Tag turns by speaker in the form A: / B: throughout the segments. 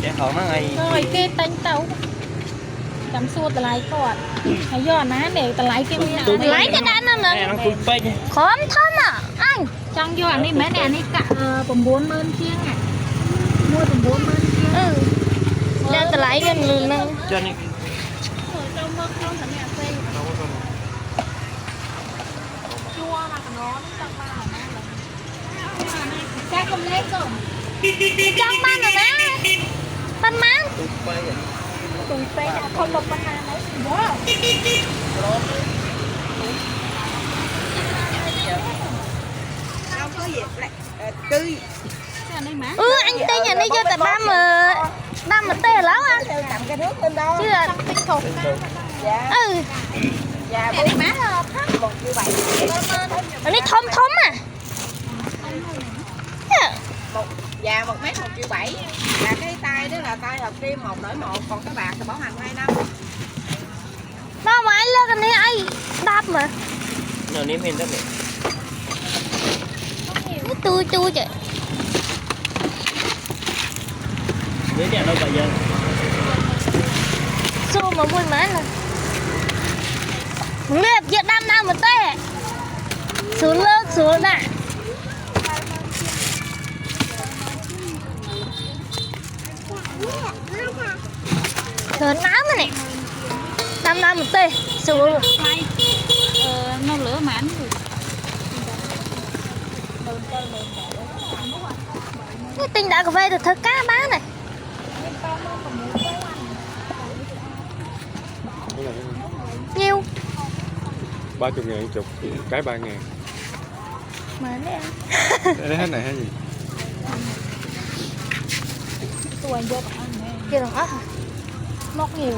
A: chạy họ nó ngay
B: rồi cái tanh tàu chấm xua tờ lái còn hay do ná để tờ lái cái lái cái đạn nó
A: nè nó cũng bay
B: khóm thơm à anh trong do anh đi mấy nè anh đi cả bầm 40 chiên à mua bầm 40 chiên lên tờ lái cái nè
A: cho nên
B: chua mà nó trong ba cha không lấy không trong ba rồi nè pan mán tụi bay đã không một pan nào đấy
C: không có gì lại tươi
B: anh tên nhà đi cho tại ba mà tê lắm à
C: cầm cái nước lên đó
B: chứ là tinh thục
C: dạ dạ
B: này má
C: một như vậy
B: anh đi thôm thôm à
C: dạ 1,1,7 triệu là cái tay đó là tay hợp kim 1/1 còn cái bạc thì bảo hành 2 năm
B: đâu mà anh lên cái này ai đạp mà
A: nó nếm hết đất
B: nó tươi tươi vậy
A: dưới đèn đâu cả giờ
B: xô mà vui má nè nghiệp Việt Nam nào mà tê xuống lớp xuống nè rồi nám này năm một tê xuống nó lửa mãn cái tinh đã cà phê được thật cá bán này nhiêu
D: 30.000 chục cái 3.000
B: mà đấy ăn
D: đây hết này hay gì
B: kia đồng ớt hả móc nhiều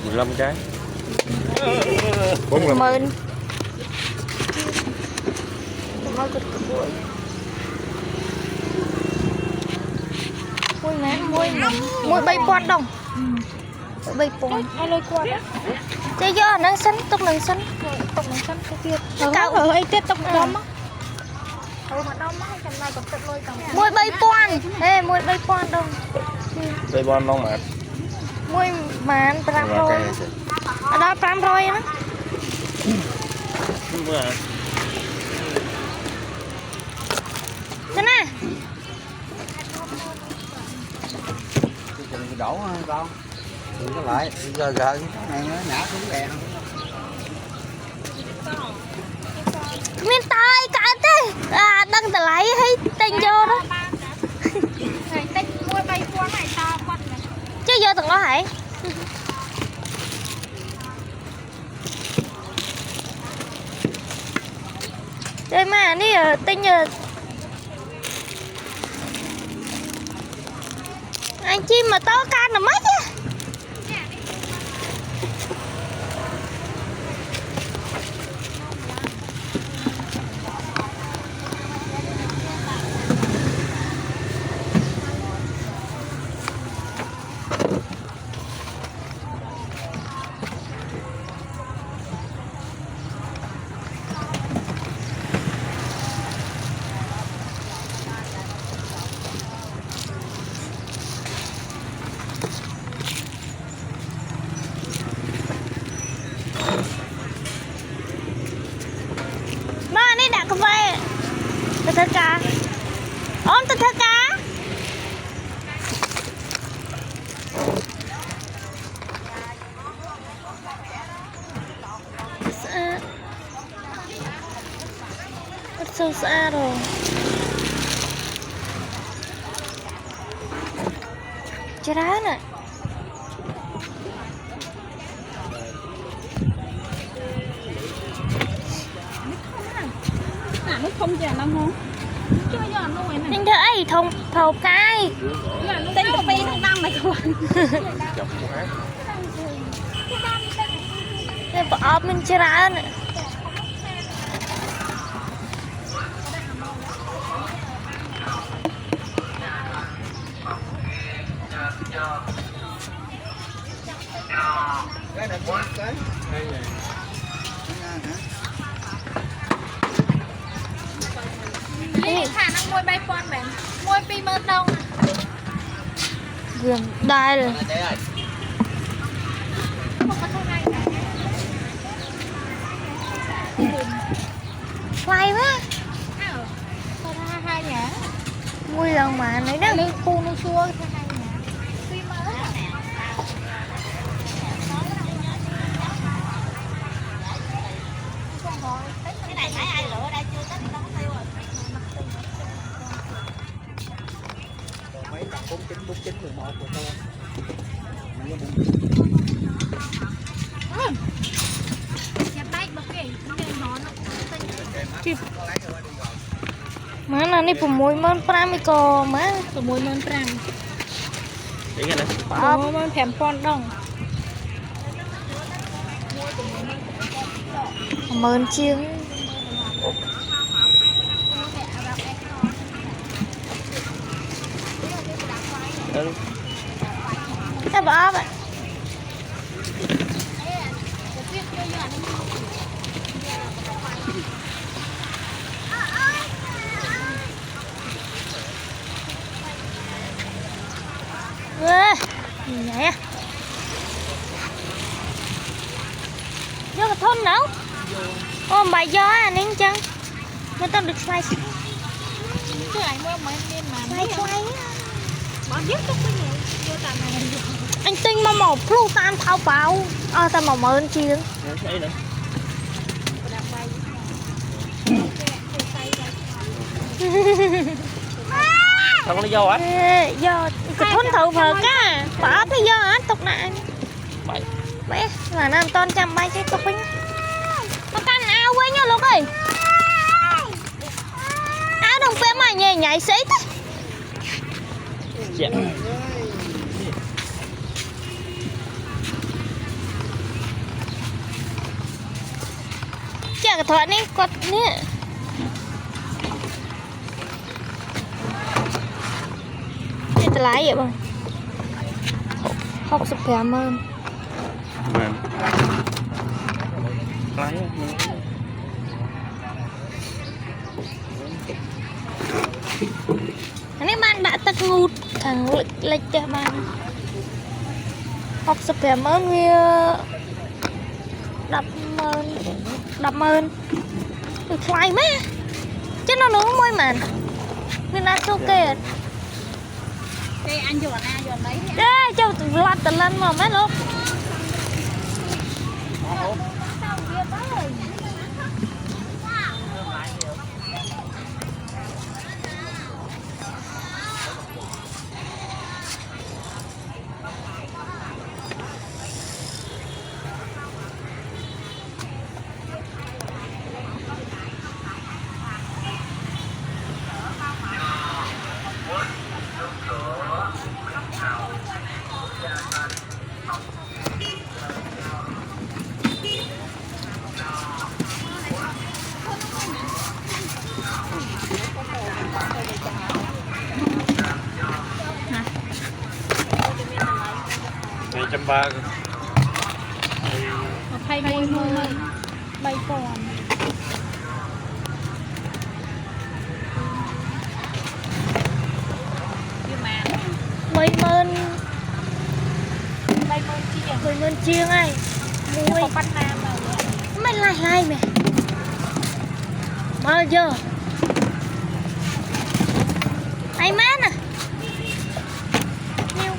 D: 15 cái 45
B: mơn thôi cực mùi má mùi bay quạt đồng bay quạt lôi quạt chơi do nắng xanh tóc nắng xanh cái kia cao ở ấy tiếp tóc đom á mùi bay quan ê mùi bay quan đồng
A: đây bon long mà
B: mùi mà pram rồi ở đó pram rồi á thế nè
C: đổ con đừng có lại giờ cái này nó ngã xuống đèn
B: miền Tây cả thế đăng tờ lấy hay tên vô đó tên mua bay qua này to quật này chứ vô từng đó hả đây mà đi ở tên nhờ anh chim mà to can là mấy chứ cà phê tao thơ cá ôm tao thơ cá sâu xa rồi chả đá nè
C: nước không chả năm không chưa giờ nuôi này
B: anh thấy thông thầu cái
C: tên cà phê thằng năm này thôi
B: cái bỏ mình chả đá nè
C: cái này bốn cái
B: นี่ค่ะนักมวยใบปอนแบบมวยปีเมืองตรง gần đây rồi quay quá
C: hai nhà
B: mùi lần mà nãy đó
C: lư khu nó chua
B: má là đi cùng mùi mơn pram co má
C: từ mùi mơn pram
A: Đấy cái này.
C: mùi mơn thèm con đông
B: mơn chiêng
A: Ừ.
B: em bỏ vậy gì vậy á vô cái thôn nào ôm bài gió à nên chăng mới tao được xoay
C: cái này mua mấy nên mà
B: xoay
C: bỏ biết chút cái nhiều vô tầm này
B: anh tinh mà màu plu tam thao bao tao màu mơn chiêng
A: Đấy này. Không có lý do á.
B: do cái thôn thầu phở cá bỏ cái do á tục nạn
A: Bảy.
B: bé là nam ton trăm bay cái tục bánh nó căn áo quên nhau lúc ơi áo đồng phép mà nhảy nhảy xí thế
A: Dạ.
B: chả cái thoại này quật nè cái tay lái vậy không học sụp kém hơn
D: Mềm.
A: Lái.
B: anh ấy bạn đã tật ngụt thằng lịch cho bạn học sụp kém hơn vì đập mơn được xoay má chứ nó nướng môi màn nên là ok
C: đây anh dọn đấy
B: đây cho loạt tận lên mà mấy lúc
D: Này 130
C: thay mùi mưa bay còn
B: mây mơn
C: bay mơn chi
B: mây mơn chiêng ai mùi
C: bắt nam rồi
B: mày lai mày bao giờ ai má nè nhiêu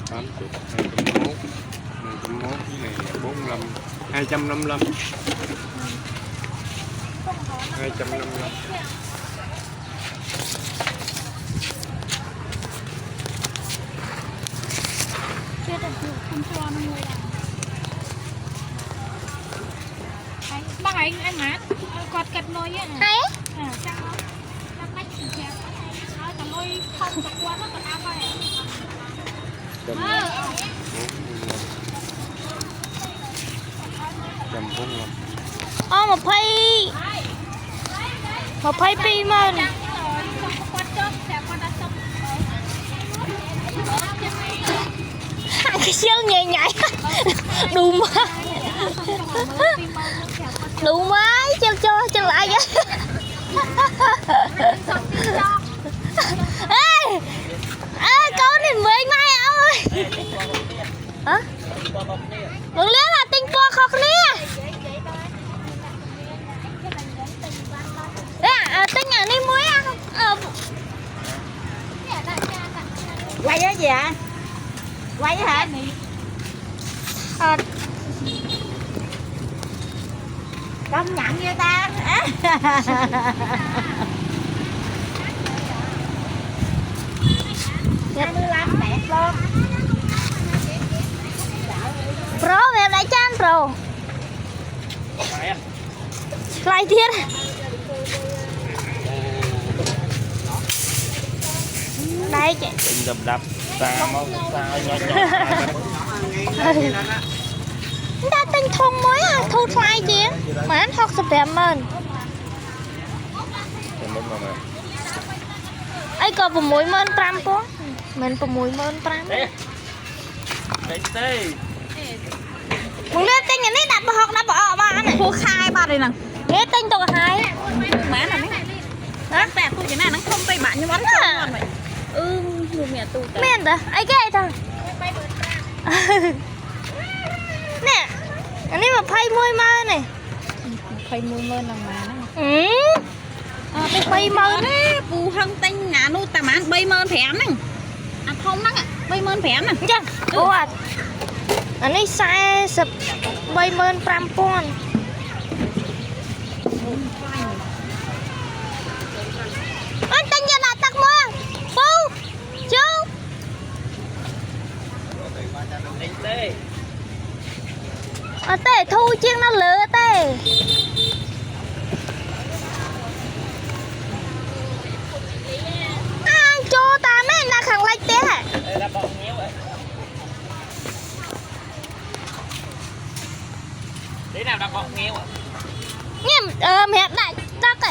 D: 80, 201, 201 cái này là 45, 255. 255.
B: chưa được
C: không cho nó mua bác anh mát quạt cật nồi á
B: hay
C: chắc nó cách chèo nó cả nồi không cả quá nó còn áo vậy
B: một phay pi mơn cái siêu nhẹ nhảy đủ má chêu cho lại vậy
C: Công nhận như ta.
B: Nhật
C: 25 đẹp luôn.
B: pro về lại chan pro
A: Phải á.
B: lại thiết đây chị
A: Tình đập đập ta mong sao nhỏ
B: ta tinh thông mới à thu xoay chứ mà anh học sập đẹp mơn ấy có một mũi mơn pram po mình một mũi mơn pram
A: Đấy. Đấy tê.
B: มึงเล่นเต้นอย่างนี้ดับหอกดับออกมาเนี่ย
C: Cô khai ba đây nè.
B: เล่นเต้นตัวหาย
C: Má là mấy. Nó bẹp tôi cái này nó không tay bạn như bắn con vậy. Người mẹ tụ
B: เม่นเด้อไอ้แก่จังเนี่ยอันนี้แบบไพ่มวยมาเนี่ย
C: Khay mưa mơn là má nó.
B: ไปไพ่มา
C: Đấy, bù hăng tinh ngã nu tà mán bay mơn phém nè. À không nắng ạ, bay mơn phém nè.
B: จังโอ้ยอันนี้ใส่สับใบเมินปรามปอนอันเต้นยันอะตักมือปูจู
A: Đấy tê.
B: เต้thu chiên nó lửaเต้โจตาแม่นาขังไรเต้
A: Đây là bọc nhiêu vậy? Đấy nào là bọc nhiêu ạ?
B: เนี่ยแม่ได้ตัก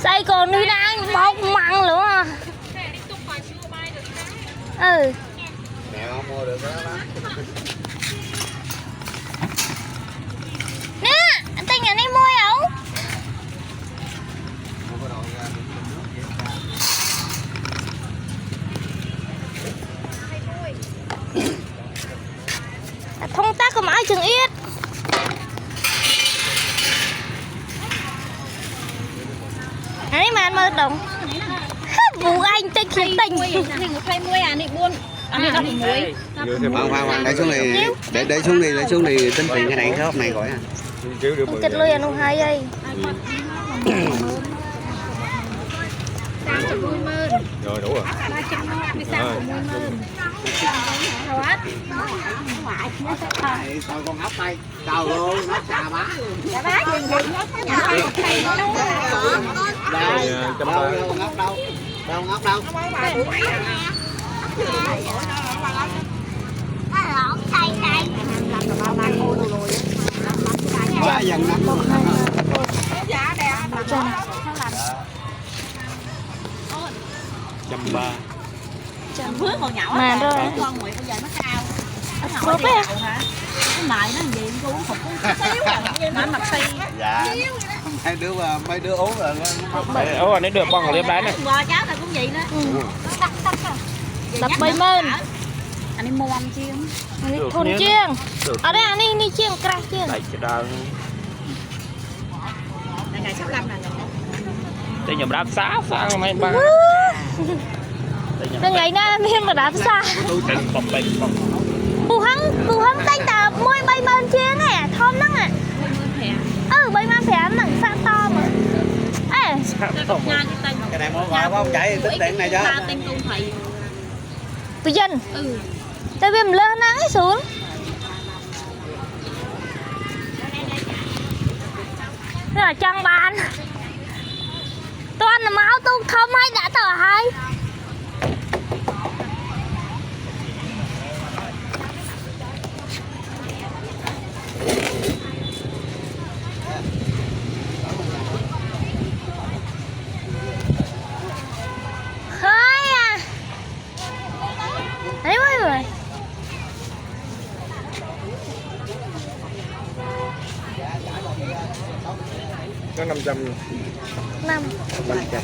B: ใส่ก่อนนี่นะบอกมังหรืออ่ะ
D: Mẹ không mua được đó má.
B: เนี่ยเต้นอย่างนี้มวยเหรอ
D: Mua cái đồ ra nước vậy ta.
B: thông tác của mãi chừng ít ấy mà anh mơ đồng vụ anh tên khiến tình
C: Khay muối à nị buôn. À nị đọc muối.
E: Khoan, để xuống này, để xuống này tính tiền cái này cái hộp này gọi à.
D: Chiếu được 10
B: kịch lôi anh hai ơi
D: rồi đủ rồi.
E: Coi con ốc đây, trời ơi, nó xà bá luôn.
D: Đây, chấm ba.
E: Đâu con ốc đâu? Đâu con ốc đâu? Quá dần lắm.
D: Chấm ba.
C: Phước còn nhỏ
B: Mà rồi.
C: con Nguyệt bây giờ nó cao. Nó
B: Phước
C: nhỏ
B: á.
C: hả? Cái mày nó gì cô uống phục chút xíu à. Nó mặt xì.
E: Dạ. Mấy đứa uống rồi
A: Đấy, ôi, nó được bong ở liếp đáy này.
C: Bò cháu ta cũng vậy nữa.
B: đập bay mơn
C: Anh đi mua ăn chiên.
B: anh đi thôn chiêng ở đây anh đi chiêng cray chiêng
A: Đấy, cái đó.
C: Là ngày 65 là
A: Đây nhầm đáp xá sao mấy ba.
B: Đừng ngày nay miên mà đạp xa
A: Tình bọc bình bọc.
B: bù hăng tay tà môi bay mơn chiêng nè thơm lắm à bay mơn phải ăn nặng xa to mà
E: cái này mua gọi không chạy tính tiền này cho.
C: tên công thầy.
B: bây dân tay viêm lên nắng ấy xuống thế là chân bàn toàn là máu tu không hay đã tờ hay khơi à đấy mọi người
D: Có 500 luôn.
B: năm
D: 500.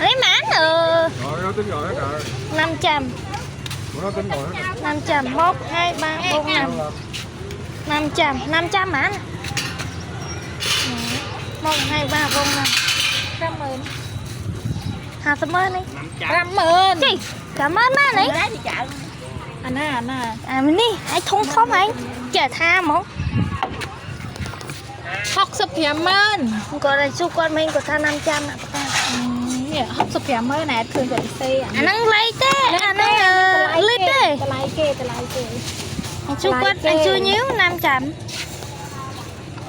B: đấy mán
D: Rồi nó tính rồi hết rồi.
B: 500
D: Nó tính rồi hết rồi.
B: 500 1 2 3 4 5 500 mán 1 2 3 4 5 100.000 50 này
C: 50
B: chị cảm ơn má này
C: đi chợ
B: anh mình đi ai thông không anh chả tha mà
C: 65ម៉ឺន
B: có đây su con mình có tha 500 ạ
C: នេះ65ម៉ឺនណែឃើញគាត់ទេ
B: anh đang lấy thế anh đang lít thế
C: តម្លៃគេ
B: anh su con anh chưa nhíu 500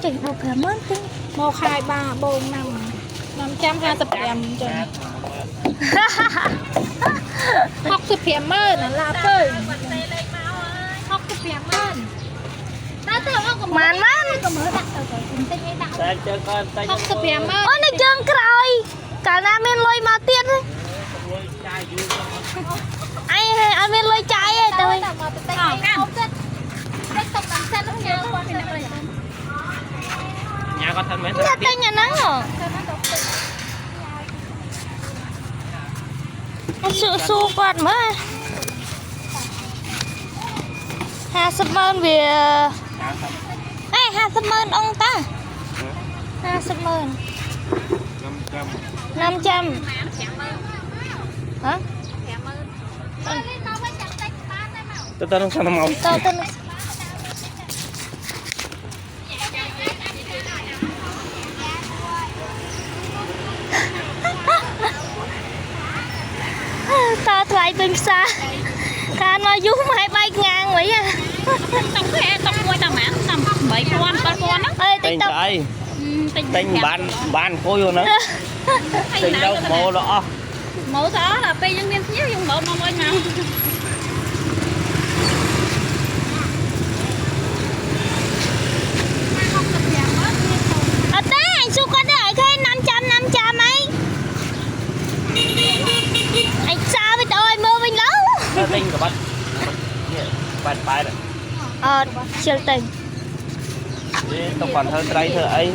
B: chị một cảm ơn tí
C: មកខាយបាបង555ចឹង65ម៉ឺនអាឡាទៅ65ម៉ឺន
B: màn mắt
C: ក៏មើលដាក់ទៅទៅទិញឲ្យដាក់
A: តែជើងគាត់តែ
C: 65ម៉ឺន
B: ôi này trường còi cả nam bên lôi mà tiền ấy anh bên lôi trái ấy tôi
C: មកទៅទិញឲ្យអត់ចិត្តតែតុកដល់សិនញ៉ាំគាត់ពីណា
A: nhà con thân mấy
B: nhà tên nhà nắng rồi sự su quạt mới 50 mơn vì ê 50 mơn ông ta 50 mơn 500 hả
A: tôi không sao màu
B: tao tên tao lại bên xa ca nói vú hai bay ngang vậy à
C: tông khe tông quay tao mãn tầm 7 con 3 con á
B: ê
A: tên
B: tao
A: trời tên ban cô vô nữa tên đâu mồ đó
C: mẫu đó là bây giờ miếng xíu dùng mẫu nó mới ngon
B: ở té anh su con để cái 500 ấy anh sao với tôi mưa mình lâu
A: tên của bạn bài rồi
B: chiều tình
A: tôi còn thơ trai thơ ấy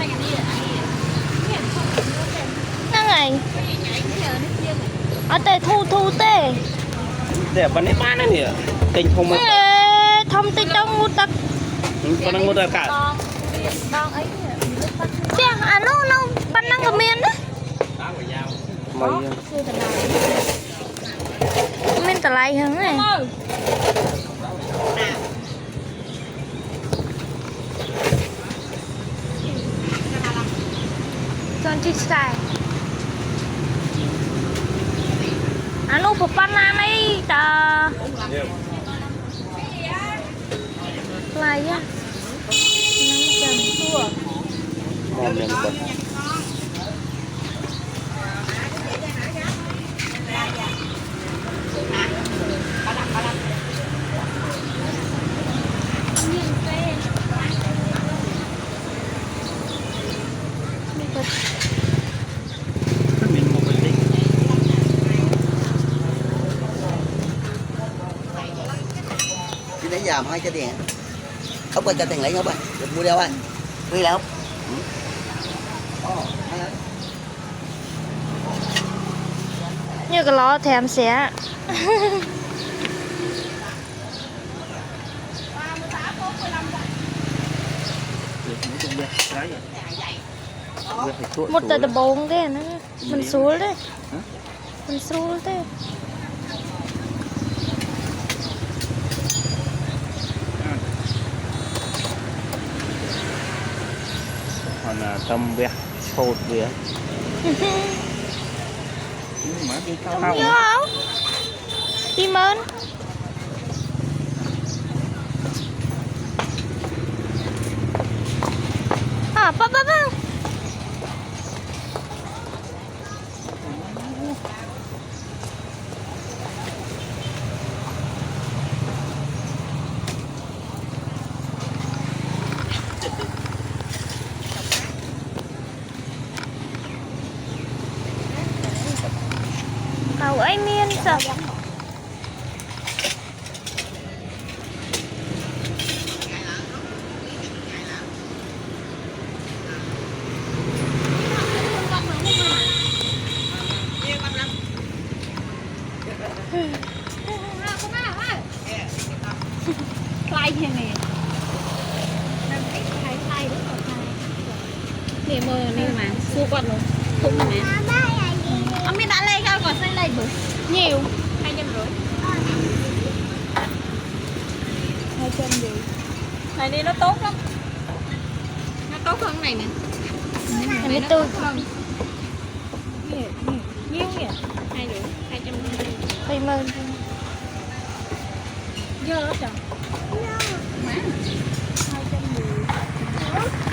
B: năng này ở đây thu tê
A: để bạn ấy bán đấy nhỉ tình không mới
B: thông tin trong ngũ tắc
A: con đang ngồi đây cả
B: chứ à nó bắn năng ở miền đấy
A: mày
B: miền tờ lại hứng này con chích xài anh úp một pan nam ấy ta lại á
A: mồm lên con mình một mình đi
E: Chứ nãy giờ mà 2 cái tiền không có cho tiền lấy không anh được mua đâu anh đi đâu
B: như cái lọ thèm xé một tờ tờ bông thế nó mình xuống đấy mình xuống thế
A: còn tâm việc sốt việc mà đi cao
B: không nhớ không tim ơn à ba cầu ấy miên sợ
C: Play thế này nè mơ nè mà xua quạt luôn không nè
B: Ông biết đã lấy cao còn xây lấy bự. Nhiều.
C: 250.
B: 200
C: Này đi nó tốt lắm. Nó tốt hơn này nè.
B: 24. Nhiêu nhỉ?
C: 250. 250.
B: 20. Dơ đó trời.